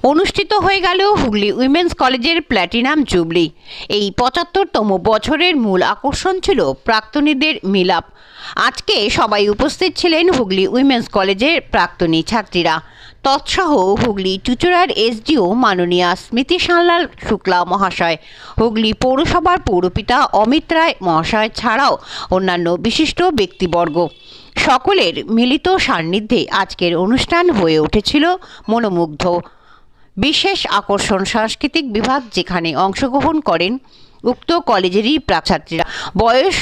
অনুষ্ঠিত হয়ে গেল হুগলি উইমেন্স কলেজের প্ল্যাটিনাম জুবলি। এই ৭৫তম বছরের মূল আকর্ষণ ছিল প্রাক্তনীদের মিলাপ। আজকে সবাই উপস্থিত ছিলেন হুগলি উইমেন্স কলেজের প্রাক্তনী ছাত্রীরা। তৎসহ হুগলি চুঁচুড়ার এসডিও মাননীয়া স্মৃতি সান্যাল শুক্লা মহাশয়, হুগলি পৌরসভার পৌরপিতা অমিত রায় মহাশয় ছাড়াও অন্যান্য বিশিষ্ট ব্যক্তিবর্গ। সকলের মিলিত সান্নিধ্যে আজকের অনুষ্ঠান হয়ে উঠেছিল মনোমুগ্ধ। বিশেষ আকর্ষণ সাংস্কৃতিক বিভাগ, যেখানে অংশগ্রহণ করেন উক্ত কলেজেরই ছাত্রীরা। বয়স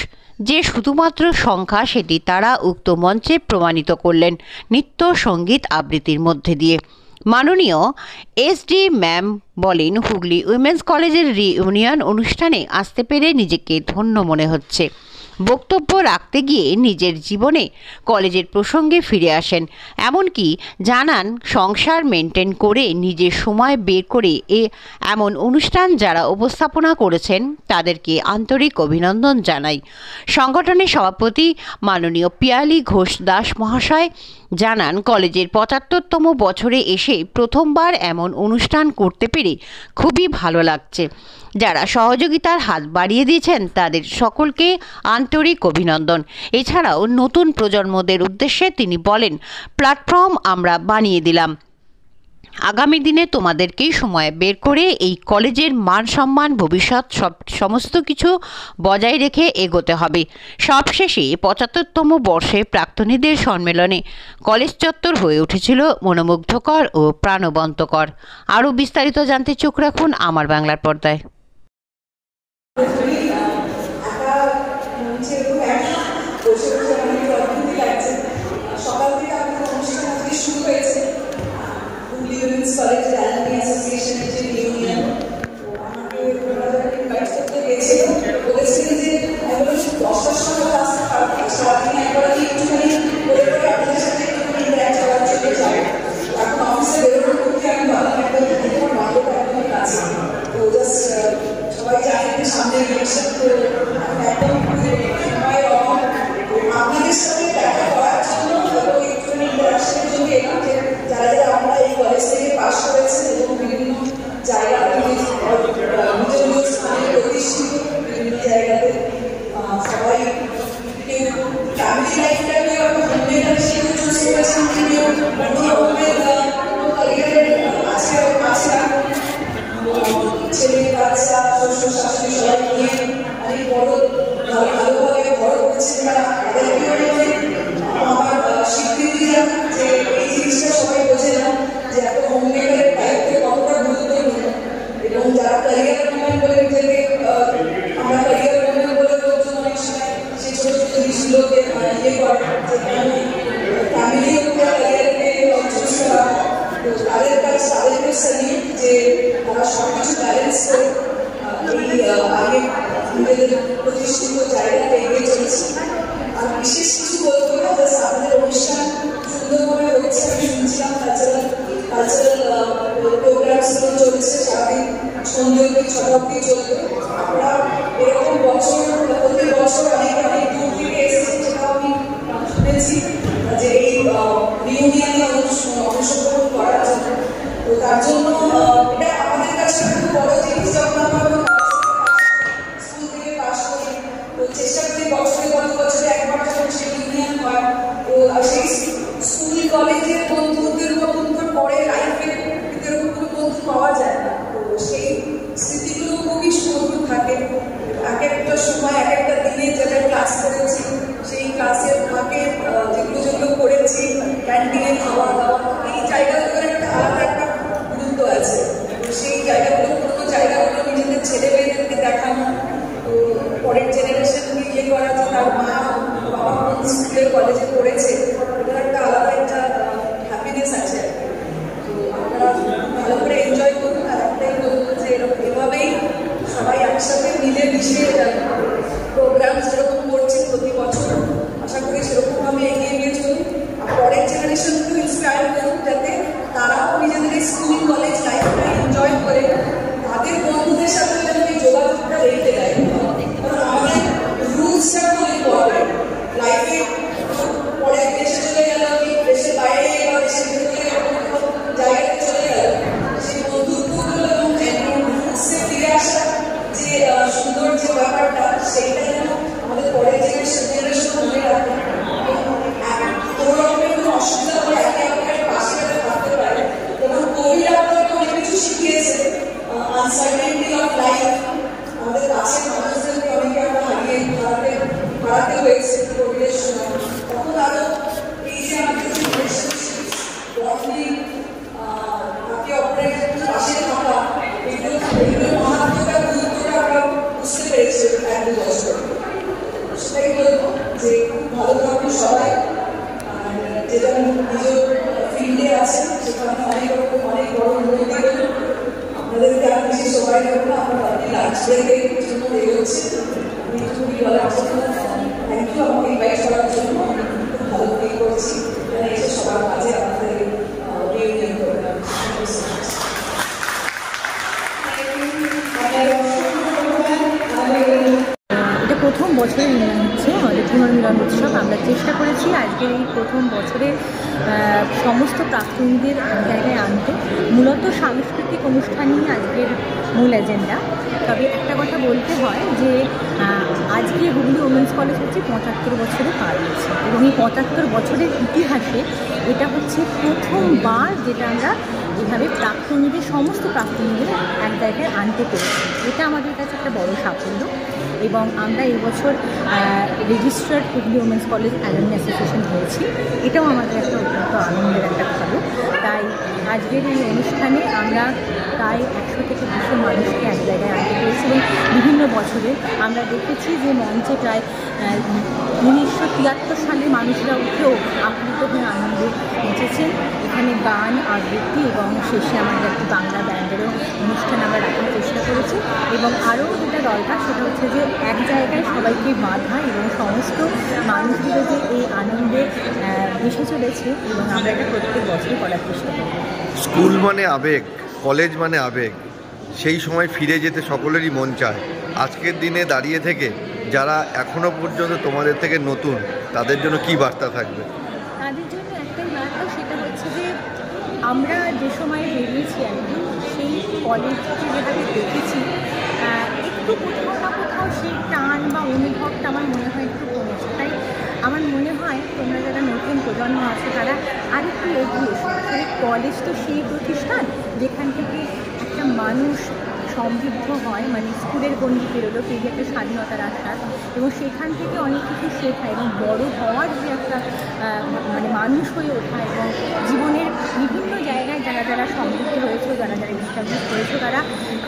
যে শুধুমাত্র সংখ্যা, সেটি তারা উক্ত মঞ্চে প্রমাণিত করলেন নৃত্য সঙ্গীত আবৃত্তির মধ্যে দিয়ে। মাননীয় এসডি ম্যাম বলেন, হুগলি উইমেন্স কলেজের রিইউনিয়ন অনুষ্ঠানে আসতে পেরে নিজেকে ধন্য মনে হচ্ছে। বক্তব্য রাখতে গিয়ে নিজের জীবনে কলেজের প্রসঙ্গে ফিরে আসেন, এমনকি জানান সংসার মেনটেন করে নিজের সময় বের করে এমন অনুষ্ঠান যারা উপস্থাপনা করেছেন তাদেরকে আন্তরিক অভিনন্দন জানাই। সংগঠনের সভাপতি মাননীয় পিয়ালি ঘোষ দাস মহাশয় জানান, কলেজের ৭৫তম বছরে এসে প্রথমবার এমন অনুষ্ঠান করতে পেরে খুবই ভালো লাগছে। যারা সহযোগিতার হাত বাড়িয়ে দিয়েছেন তাদের সকলকে আন্তরিক অভিনন্দন। এছাড়াও নতুন প্রজন্মদের উদ্দেশ্যে তিনি বলেন, প্ল্যাটফর্ম আমরা বানিয়ে দিলাম, আগামী দিনে তোমাদেরকেই সময় বের করে এই কলেজের মান সম্মান ভবিষ্যৎ সমস্ত কিছু বজায় রেখে এগোতে হবে। সবশেষে ৭৫তম বর্ষে প্রাক্তনীদের সম্মেলনে কলেজ চত্বর হয়ে উঠেছিল মনোমুগ্ধকর ও প্রাণবন্তকর। আরও বিস্তারিত জানতে চোখ রাখুন আমার বাংলার পর্দায়। কলেজের অ্যালুমনি অ্যাসোসিয়েশনের যে ইউনিয়ন আমাকে ইনভাইট করতে গেছিল, বলেছিল যে আমি 10টার সময় আসতে পারবো, সারাদিন একবার একটুখানি বলে করে আপনাদের সাথে একটুখানি ইন্টারাক্ট করার জন্য যাই। এখন অফিসে বেরোনোর পক্ষে আমি ভাবলাম একবার আমার বান্ধব একদমই কাছে, তো জাস্ট সবাই জানে যে সামনে ইলেকশন, তো একদম সময়ের অভাব আপনাদের সাথে দেখা করার জন্য এবং একটুখানি ইন্টারাকশনের জন্য এলাম। যে যারা যারা আমরা এই কলেজ থেকে পাশ করেছেন এবং বিভিন্ন জায়গাতে নিজ নিজ স্থানে প্রতিষ্ঠিত বিভিন্ন জায়গাতে সবাই কেউ ফ্যামিলি লাইফটাকে হোমমেকার হিসেবে চুজ করেছেন, কেউ অন্যরকমের ক্যারিয়ারের আছে ছেলে বাচ্চা শ্বশুর শাশুড়ি সবাই নিয়ে অনেক বড় ভালোভাবে বড় করেছেন। তাদেরকে আমার স্বীকৃতি জানান যে এই জিনিসটা সবাই বোঝে না যে এত হোমমেকারের দায়িত্ব কতটা গুরুত্বপূর্ণ, এবং যারা ক্যারিয়ার উন্নয়ন বলে নিজেকে আমরা ক্যারিয়ার উন্নয়ন বলে লোকজন অনেক সময় সেই ছোট ছোট জিনিসগুলোকে ইয়ে করে, যেখানে ফ্যামিলিও ক্যারিয়ারকে চুজ করা, তো তাদের কাছে তাদেরকে সালিউট যে তারা সব কিছু ব্যালেন্স করে এই আগে নিজেদের প্রতিষ্ঠিত জায়গাতে এগিয়ে চলেছে। আর বিশেষ কিছু বলবো না, জাস্ট আমাদের অনুষ্ঠান সুন্দরভাবে হচ্ছে। আমি শুনছিলাম কালচারাল প্রোগ্রামসগুলো চলছে সারাদিন, সন্ধ্যে অব্দি ৬টা অব্দি চলবে। আমরা এরকম বছর প্রতি বছর অনেক অনেক দূর থেকে এসেছি, যেটা আমি শুনেছি যে এই রিউনিয়নে অংশগ্রহণ করার জন্য। তো তার জন্য এটা আমাদের কাছে খুব বড় জিনিস। যখন আমরা স্কুল থেকে পাশ করি, তো চেষ্টা করি বছরে গত বছরে একবার যখন সেই ইউনিয়ন হয়, তো সেই স্কুল কলেজের বন্ধুদের মতন তো পরে লাইফে এরকম কোনো বন্ধু পাওয়া যায় না। তো সেই স্মৃতিগুলো খুবই সুমধুর থাকে। এক একটা সময় এক একটা দিনে যেটা ক্লাস করেছি, সেই ক্লাসের ফাঁকে যেগুলো যেগুলো করেছি, ক্যান্টিনে খাওয়া দাওয়া, এই জায়গাগুলোর একটা আলাদা একটা গুরুত্ব আছে। তো সেই জায়গাগুলো পুরোনো জায়গাগুলো নিজেদের ছেড়ে বুঝতে পেরেছে এক দু বছর। সেটাই বলবো যে খুব ভালো থাকুন সবাই, আর যেটা নিজের ফিল্ডে আছে সেখানে অনেক রকম অনেক বড় উন্নতি করুন। আপনাদেরকে আর বেশি সময় দেবো না, আপনারা লাঞ্চ ব্রেকের জন্য এগোচ্ছে। আমি খুবই ভালো থ্যাংক ইউ আমাকে ইনভাইট করার জন্য। আমি খুব ভালো ফিল করছি এখানে এসে সবার মাঝে আপনাদের রিউনিয়ন করলাম। এটা প্রথম বছরের মিলন হচ্ছে আমাদের পুনর্মিলন উৎসব। আমরা চেষ্টা করেছি আজকের এই প্রথম বছরের সমস্ত প্রাক্তনীদের জায়গায় আনতে। মূলত সাংস্কৃতিক অনুষ্ঠানই আজকের মূল এজেন্ডা। তবে একটা কথা বলতে হয় যে আজকে হুগলি উমেন্স কলেজ হচ্ছে ৭৫ বছরে পা দিয়েছে, এবং এই ৭৫ বছরের ইতিহাসে এটা হচ্ছে প্রথমবার যেটা আমরা এভাবে প্রাক্তনীদের সমস্ত প্রাক্তনীদের এক জায়গায় আনতে পেরেছি। এটা আমাদের কাছে একটা বড় সাফল্য। এবং আমরা এবছর registered Hooghly women's college alumni association হয়েছি, এটাও আমাদের একটা অত্যন্ত আনন্দের একটা ভালো। তাই আজকের এই অনুষ্ঠানে আমরা প্রায় ১০০ থেকে ২০০ মানুষকে এক জায়গায় আনতে পেরেছি। এবং বিভিন্ন বছরে আমরা দেখেছি যে মঞ্চে প্রায় ১৯৭৩ সালে মানুষরা উঠেও আপ্লুত হয়ে আনন্দে নেচেছেন। এখানে গান আবৃত্তি এবং শেষে আমাদের একটি বাংলা ব্যান্ডেরও অনুষ্ঠান আমরা রাখার চেষ্টা করেছি। এবং আরও যেটা দরকার সেটা হচ্ছে যে এক জায়গায় সবাইকে বাঁধা এবং সমস্ত মানুষগুলো যে এই আনন্দে মিশে চলেছে, এবং আমরা এটা প্রত্যেক বছরই করার চেষ্টা করি। স্কুল মানে আবেগ, কলেজ মানে আবেগ, সেই সময় ফিরে যেতে সকলেরই মন চায়। আজকের দিনে দাঁড়িয়ে থেকে যারা এখনো পর্যন্ত তোমাদের থেকে নতুন, তাদের জন্য কি বার্তা থাকবে? তাদের জন্য একটাই বার্তা, সেটা হচ্ছে যে আমরা যে সময় বেরিয়েছি একদিন সেই কলেজকে যেভাবে দেখেছি, একটু কোথাও না কোথাও সেই টান বা অনুভবটা আমার মনে হয় একটু কমেছে। তাই আমার মনে হয় তোমরা যারা নতুন প্রজন্ম আছে তারা আরেকটু এগিয়ে এসো। আসলে কলেজ তো সেই প্রতিষ্ঠান যেখান থেকে একটা মানুষ সমৃদ্ধ হয়, মানে স্কুলের গণ্ডি পেরোলো, পেরিয়ে একটা স্বাধীনতার আশ্বাস, এবং সেখান থেকে অনেক কিছু শেখা এবং বড় হওয়ার যে একটা মানে মানুষ হয়ে ওঠা, এবং জীবনের বিভিন্ন জায়গায় যারা যারা সমৃদ্ধ হয়েছে, যারা যারা এস্টাবলিশ হয়েছে, তারা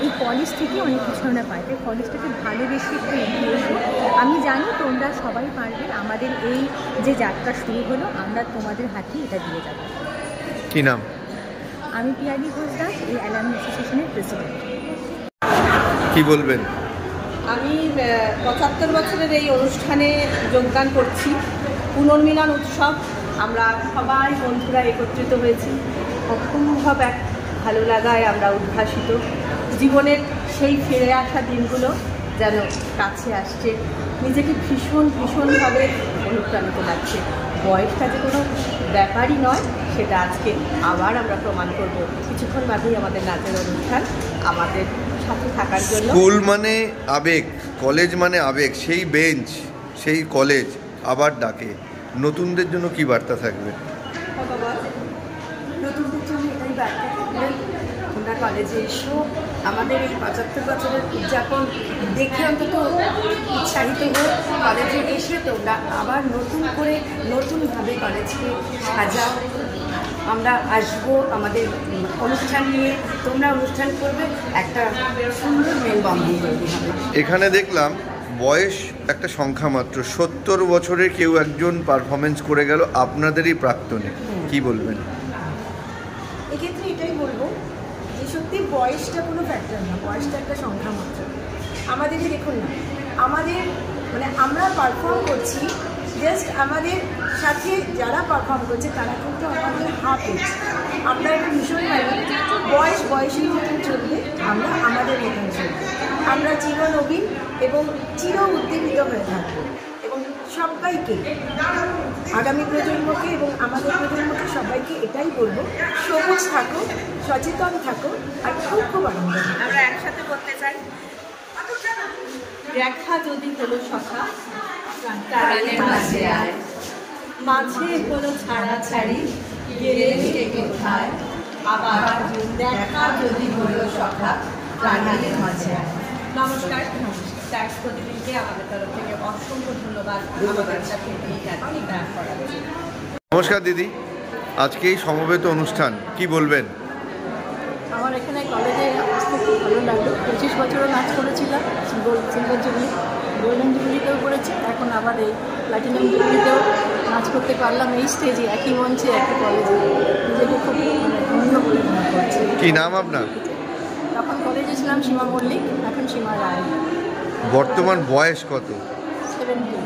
এই কলেজ থেকে অনেক কিছু আমরা পাই। তাই কলেজটাকে ভালোবেসে একটু এগিয়ে এসো। আমি জানি তোমরা সবাই পারবে। আমাদের এই যে যাত্রা শুরু হলো, আমরা তোমাদের হাতেই এটা দিয়ে যাব। কি নাম? আমি পিয়ালি ঘোষ দাস, এই অ্যালুমনি অ্যাসোসিয়েশনের প্রেসিডেন্ট। কি বলবেন? আমি ৭৫ বছরের এই অনুষ্ঠানে যোগদান করছি, পুনর্মিলন উৎসব। আমরা সবাই বন্ধুরা একত্রিত হয়েছি, অসম্ভব এক ভালো লাগায় আমরা উদ্ভাসিত। জীবনের সেই ফিরে আসা দিনগুলো যেন কাছে আসছে, নিজেকে ভীষণভাবে অনুপ্রাণিত লাগছে। বয়সটা যে কোনো ব্যাপারই নয়, সেটা আজকে আবার আমরা প্রমাণ করব। কিছুক্ষণ বাদেই আমাদের নাচের অনুষ্ঠান। আমাদের সাথে থাকার জন্য। স্কুল মানে আবেগ, কলেজ মানে আবেগ, সেই বেঞ্চ, সেই কলেজ আবার ডাকে। নতুনদের জন্য কি বার্তা থাকবে? নতুনদের জন্য এটাই বার্তা থাকবে, তোমরা কলেজে এসো। আমাদের এই ৭৫ বছরের উদযাপন দেখে অন্তত উৎসাহিত হোক। কলেজে এসে তোমরা আবার নতুন করে নতুনভাবে কলেজকে সাজাও। আমরা আসবো আমাদের অনুষ্ঠান নিয়ে, তোমরা অনুষ্ঠান করবে, একটা সুন্দর মেলবন্ধন তৈরি হবে। এখানে দেখলাম বয়স একটা সংখ্যা মাত্র, ৭০ বছরের কেউ একজন পারফরমেন্স করে গেল আপনাদেরই প্রাক্তনে, কি বলবেন? এক্ষেত্রে এটাই বলবো যে সত্যি বয়সটা কোনো ফ্যাক্টর না, বয়সটা একটা সংখ্যা মাত্র। আমাদেরকে দেখুন না, আমাদের মানে আমরা পারফর্ম করছি, জাস্ট আমাদের সাথে যারা পারফর্ম করছে তারা কিন্তু আমাদের হাফ এজ। আমরা একটা ভীষণ বয়সের মতন চলবে, আমরা আমাদের মতন চলবে। আমরা চির নবীন এবং চির উদ্দীপিত হয়ে থাকবো। এবং সবাইকে, আগামী প্রজন্মকে এবং আমাদের প্রজন্মকে সবাইকে এটাই বলবো, সবুজ থাকো, সচেতন থাকো, আর খুব আনন্দ। আমরা একসাথে করতে চাই। দেখা যদি হলো সখা, প্রাণের মাঝে আয়, মাঝে হলো ছাড়াছাড়ি, গেলে কোথায়, আবার দেখা যদি হলো সখা, প্রাণের মাঝে আয়। নমস্কার, ট্যাক্স প্রতিনিধিকে আমাদের তরফ থেকে অসংখ্য ধন্যবাদ আমাদের সাথে এই গান করার জন্য। নমস্কার দিদি, আজকে এই সমবেত অনুষ্ঠান কি বলবেন? আমার এখানে কলেজে আসতে দেখে খুব ভালো লাগলো। 25 বছরও নাচ করেছিলাম, সিলভার জুবলি, গোল্ডেন জুবলিতেও করেছি, এখন আবার এই প্ল্যাটিনাম জুবলিতেও নাচ করতে পারলাম এই স্টেজে, একই মঞ্চে, একই কলেজে। নিজেকে খুব ধন্য বলে মনে করছি। কি নাম আপনার? তখন কলেজে ছিলাম সীমা মল্লিক, এখন সীমা রায়। বর্তমান বয়স কত? 70।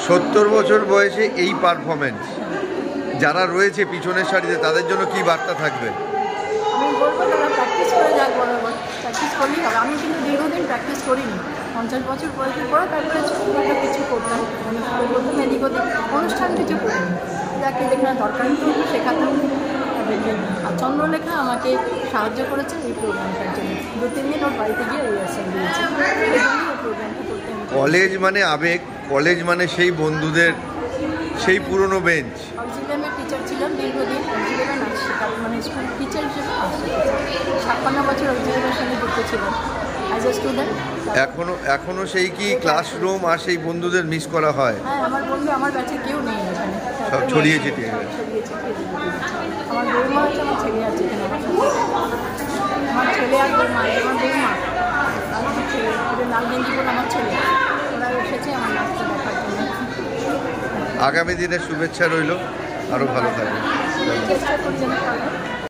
70 বছর বয়সে এই পারফরমেন্স, যারা রয়েছে পিছনের সারিতে তাদের জন্য কি বার্তা থাকবে? আমি বলবো তারা প্র্যাকটিস করে যাক, বরাবর প্র্যাকটিস করলেই হবে। আমি কিন্তু দীর্ঘদিন প্র্যাকটিস করিনি, 50 বছর বয়সের পরে তারপরে ছোটোখাটো কিছু করতাম, মানে প্রথম এদিক ওদিক অনুষ্ঠান কিছু করিনি, যাকে যেখানে দরকার তো শেখাতাম। আর চন্দ্রলেখা আমাকে সাহায্য করেছে এই প্রোগ্রামটার জন্য, 2-3 দিন ওর বাড়িতে গিয়ে রিহার্সাল দিয়েছে, এই জন্যই ওই প্রোগ্রামটা করতে আমি। কলেজ মানে আবেগ, কলেজ মানে সেই বন্ধুদের, সেই পুরনো বেঞ্চ। অক্সিলিয়ামের টিচার ছিলাম দীর্ঘদিন, অক্সিলিয়ামের নাচ শেখাতাম, মানে স্কুল টিচার হিসেবে নাচ শেখাচ্ছি। 56 বছর অক্সিলিয়ামের সঙ্গে যুক্ত ছিলাম অ্যাজ এ স্টুডেন্ট। এখনো সেই কি ক্লাসরুম আর সেই বন্ধুদের মিস করা হয়? হ্যাঁ, আমার বন্ধু আমার ব্যাচে কেউ নেই এখানে, সব ছড়িয়ে ছিটিয়ে গেছে। আমার বৌমা আছে, আমার ছেলে আছে এখানে, আমার ছেলে আর বৌমা, আমার বৌমা আর আমার ছেলে, ওদের লাল গেঞ্জি বলে আমার ছেলে, ওরা এসেছে আমার নাচটা দেখার জন্য। আগামী দিনের শুভেচ্ছা রইল, আরও ভালো থাকবে। চেষ্টা করছি না।